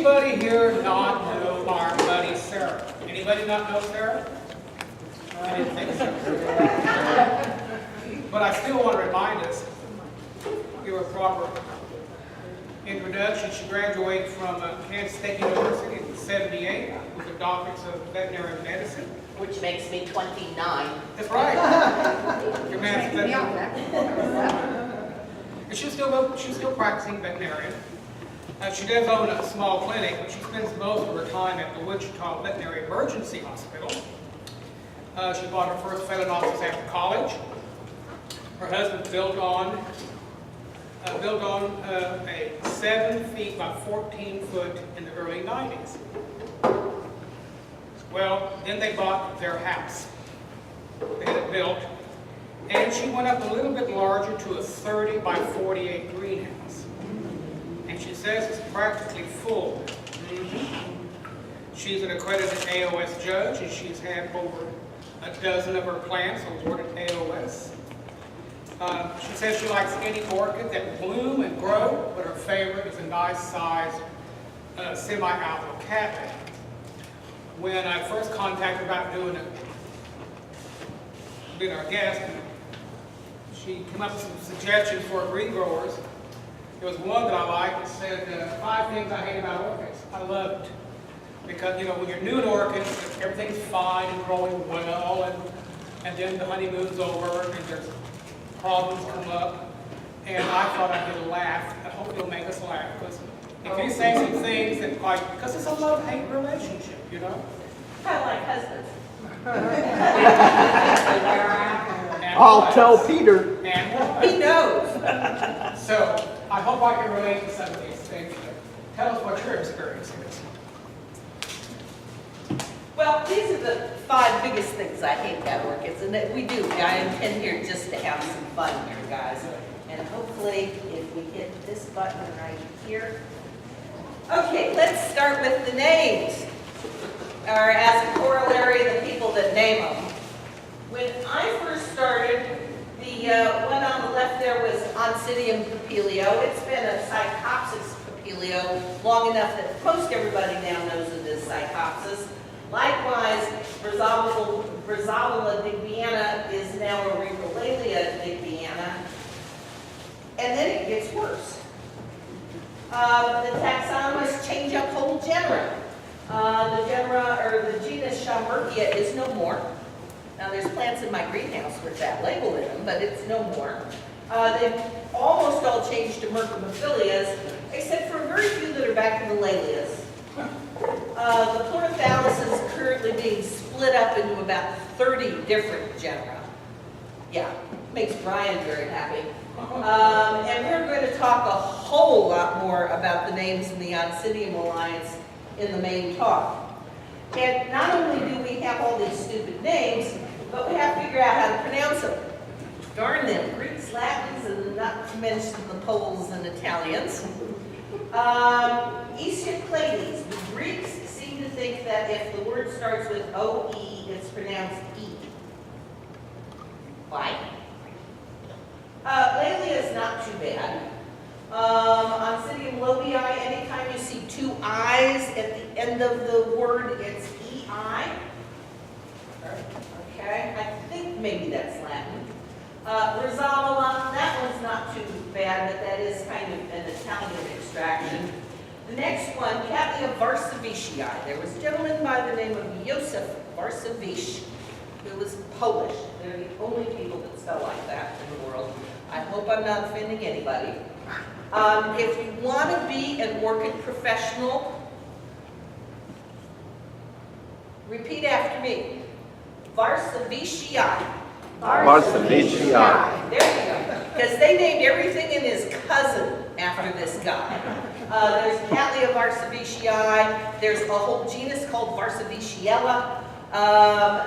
Anybody here not know our buddy Sarah? Anybody not know Sarah? I didn't think so. But I still want to remind us, give her a proper introduction. She graduated from Kansas State University in '78 with a doctorate of veterinary medicine. Which makes me 29. That's right. Your man's and she's still practicing veterinarian. She does own a small clinic, but she spends most of her time at the Wichita Veterinary Emergency Hospital. She bought her first Phalaenopsis after college. Her husband built on a 7 feet by 14 foot in the early 90s. Well, then they bought their house. They had it built, and she went up a little bit larger to a 30 by 48 greenhouse. And she says it's practically full. She's an accredited AOS judge, and she's had over a dozen of her plants awarded AOS. She says she likes any orchid that bloom and grow, but her favorite is a nice-sized semi-alpha cattleya. When I first contacted her about being our guest, she came up with some suggestions for green growers. There was one that I liked that said, 5 things I hate about orchids. I loved it. Because, you know, when you're new in orchids, everything's fine and growing well, and then the honeymoon's over, and there's problems come up. And I thought I'd get a laugh. I hope you'll make us laugh. Because if you say some things that, like, because it's a love-hate relationship, you know? Kind of like husbands. I'll tell Peter. And He knows. so I hope I can relate to some of these things. Tell us what your experience is. Well, these are the 5 biggest things I hate about orchids, and that we do. I intend here just to have some fun here, guys. And hopefully, if we hit this button right here. Okay, let's start with the names. Or as a corollary, the people that name them. When I first started, the one on the left there was Oncidium papilio. It's been a Psychopsis papilio long enough that most everybody now knows it is Psychopsis. Likewise, Brazavilla digbiana is now a Ricolalia digbiana. And then it gets worse. The taxonomists change up whole genera. The genus Schomburgkia is no more. Now there's plants in my greenhouse with that label in them, but it's no more. They've almost all changed to Mercomophilias, except for very few that are back to the Lalias. The Pleurophthalus is currently being split up into about 30 different genera. Yeah, makes Brian very happy. And we're going to talk a whole lot more about the names in the Oncidium Alliance in the main talk. And not only do we have all these stupid names, but we have to figure out how to pronounce them. Darn them, Greeks, Latins, and not to mention the Poles and Italians. Aeschyclades. The Greeks seem to think that if the word starts with O-E, it's pronounced E. Why? Laelia is not too bad. Oncidium lobii, anytime you see 2 I's at the end of the word, it's E-I. Okay, I think maybe that's Latin. Brazavilla, that one's not too bad, but that is kind of an Italian extraction. The next one, Cattleya varsovicii. There was a gentleman by the name of Josef Varsovich, who was Polish. They're the only people that spell like that in the world. I hope I'm not offending anybody. If you want to be an orchid professional, repeat after me. Varsovicii. Varsovicii. There you go. Because they named everything in his cousin after this guy. There's Cattleya varsovicii. There's a whole genus called Varsoviciella.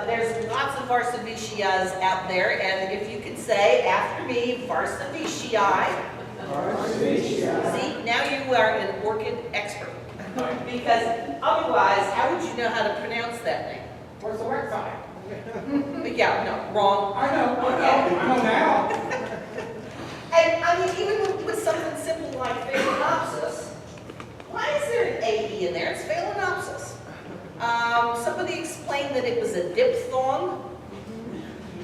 There's lots of Varsovicias out there, and if you could say after me, Varsovicii. See, now you are an orchid expert. Because otherwise, how would you know how to pronounce that name? Where's the right side? Yeah, no, wrong. I know now. And I mean, even with something simple like Phalaenopsis, why is there an AE in there? It's Phalaenopsis. Somebody explained that it was a diphthong.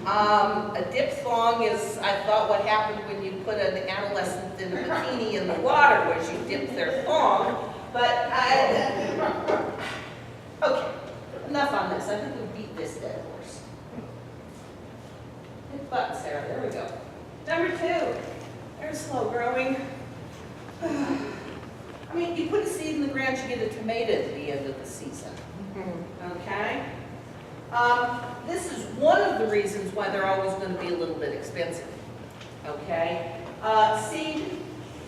A diphthong is, I thought, what happened when you put an adolescent in a bikini in the water, was you dip their thong. But okay, enough on this. I think we beat this dead horse. Hit the button, Sarah. There we go. Number 2, they're slow growing. I mean, you put a seed in the ground, you get a tomato at the end of the season. Okay? This is one of the reasons why they're always going to be a little bit expensive. Okay? Seed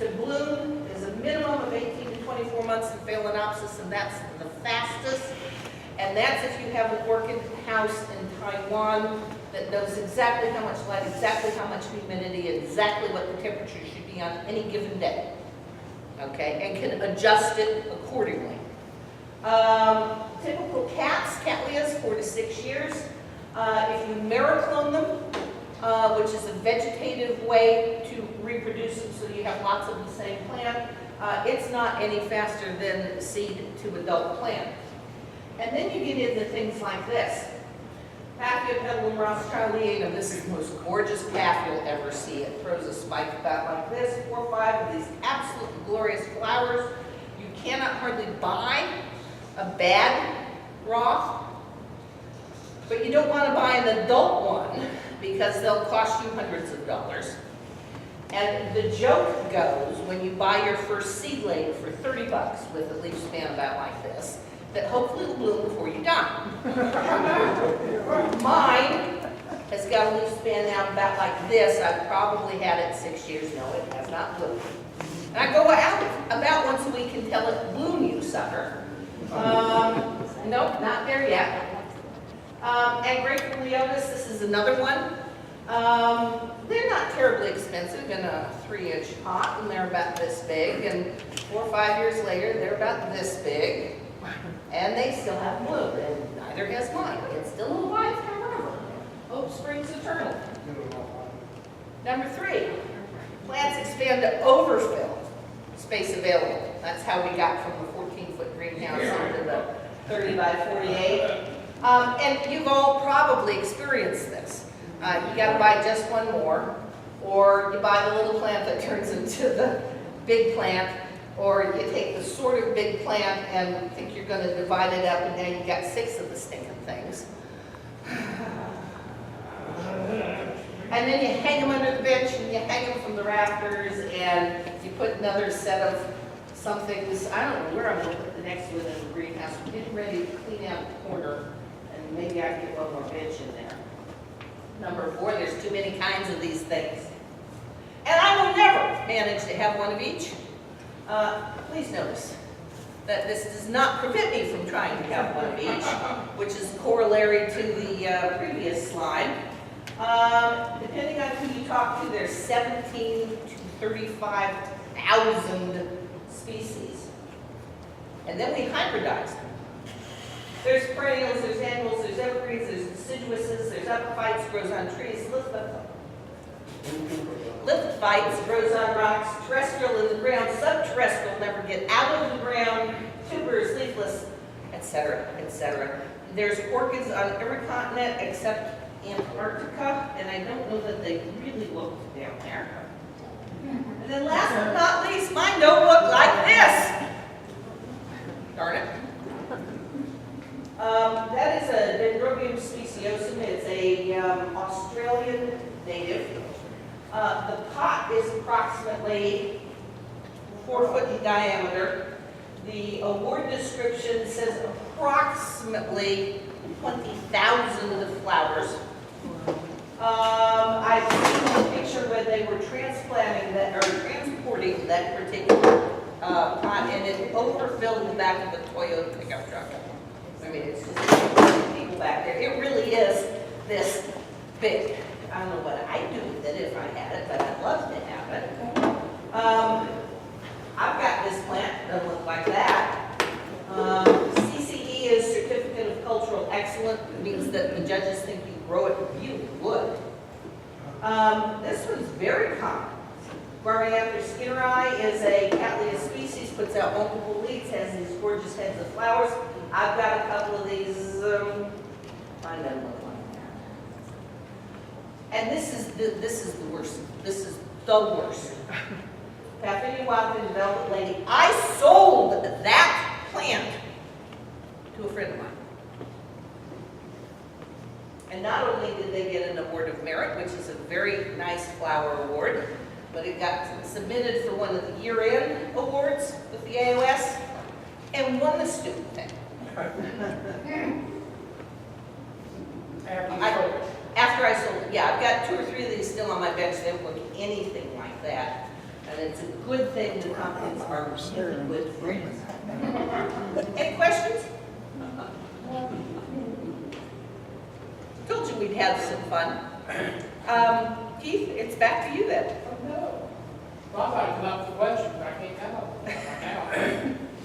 to bloom is a minimum of 18 to 24 months in Phalaenopsis, and that's the fastest. And that's if you have an orchid house in Taiwan that knows exactly how much light, exactly how much humidity, exactly what the temperature should be on any given day. Okay? And can adjust it accordingly. Typical cats, Cattleyas, 4 to 6 years. If you mericlone them, which is a vegetative way to reproduce them so you have lots of the same plant, it's not any faster than seed to adult plant. And then you get into things like this. Paphiopedilum rothschildianum, this is the most gorgeous path you'll ever see. It throws a spike about like this, 4 or 5 of these absolutely glorious flowers. You cannot hardly buy a bad Roth, but you don't want to buy an adult one because they'll cost you hundreds of dollars. And the joke goes, when you buy your first seedling for 30 bucks with a leaf span about like this, that hopefully will bloom before you die. Mine has got a leaf span now about like this. I've probably had it 6 years. No, it has not bloomed. And I go out about once a week and tell it, bloom, you sucker. Nope, not there yet. And Grateful Leonis, this is another one. They're not terribly expensive in a 3-inch pot, and they're about this big. And 4 or 5 years later, they're about this big. And they still have bloom, and neither has mine. It's still alive forever. Hope springs eternal. Number 3, plants expand to overfill space available. That's how we got from the 14-foot greenhouse into the 30 by 48. And you've all probably experienced this. You got to buy just one more, or you buy the little plant that turns into the big plant, or you take the sort of big plant and think you're going to divide it up, and now you've got 6 of the stinking things. And then you hang them under the bench, and you hang them from the rafters, and you put another set of some things. I don't know where I'm going to put the next one in the greenhouse. We're getting ready to clean out the corner, and maybe I can get one more bench in there. Number 4, there's too many kinds of these things. And I will never manage to have one of each. Please notice that this does not prevent me from trying to have one of each, which is corollary to the previous slide. Depending on who you talk to, there's 17 to 35,000 species. And then we hybridize them. There's perennials, there's annuals, there's evergreens, there's deciduouses, there's epiphytes, grows on trees, lithophyites, grows on rocks, terrestrial in the ground, subterrestrial, never get out of the ground, tubers, leafless, etc., etc. There's orchids on every continent except Antarctica, and I don't know that they really look down there. And then last but not least, mine don't look like this. Darn it. That is a Dendrobium speciosum. It's a Australian native. The pot is approximately 4 foot in diameter. The award description says approximately 20,000 of the flowers. I've seen a picture where they were transporting that particular pot, and it overfilled the back of the Toyota pickup truck. I mean, it's just people back there. It really is this big. I don't know what I'd do with it if I had it, but I'd love to have it. I've got this plant. It doesn't look like that. CCE is Certificate of Cultural Excellence. It means that the judges think you grow it really wood. This one's very common. Barnyanthus skinneri is a Cattleya species, puts out multiple leaves, has these gorgeous heads of flowers. I've got a couple of these, find them look like that. And this is the worst. This is the worst. Paphinia wildfin velvet lady. I sold that plant to a friend of mine. And not only did they get an award of merit, which is a very nice flower award, but it got submitted for one of the year-end awards with the AOS and won the student thing. After I sold it, yeah, I've got 2 or 3 of these still on my bench. They don't look anything like that. And it's a good thing the pumpkins are really good friends. Any questions? Told you we'd have some fun. Keith, it's back to you then. No. Well, I thought I'd come up with a question, but I can't come up with one right now.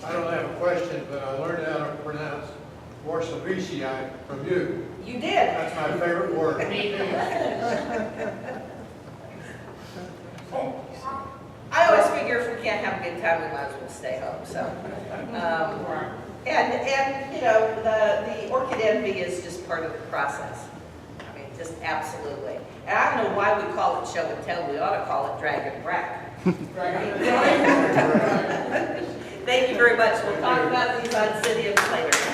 I don't have a question, but I learned how to pronounce Orchids from you. You did. That's my favorite word. Me too. I always figure if we can't have a good time, we might as well stay home, so. And you know, the orchid envy is just part of the process. I mean, just absolutely. And I don't know why we call it show and tell. We ought to call it drag and brag. Thank you very much. We'll talk about these on City of later.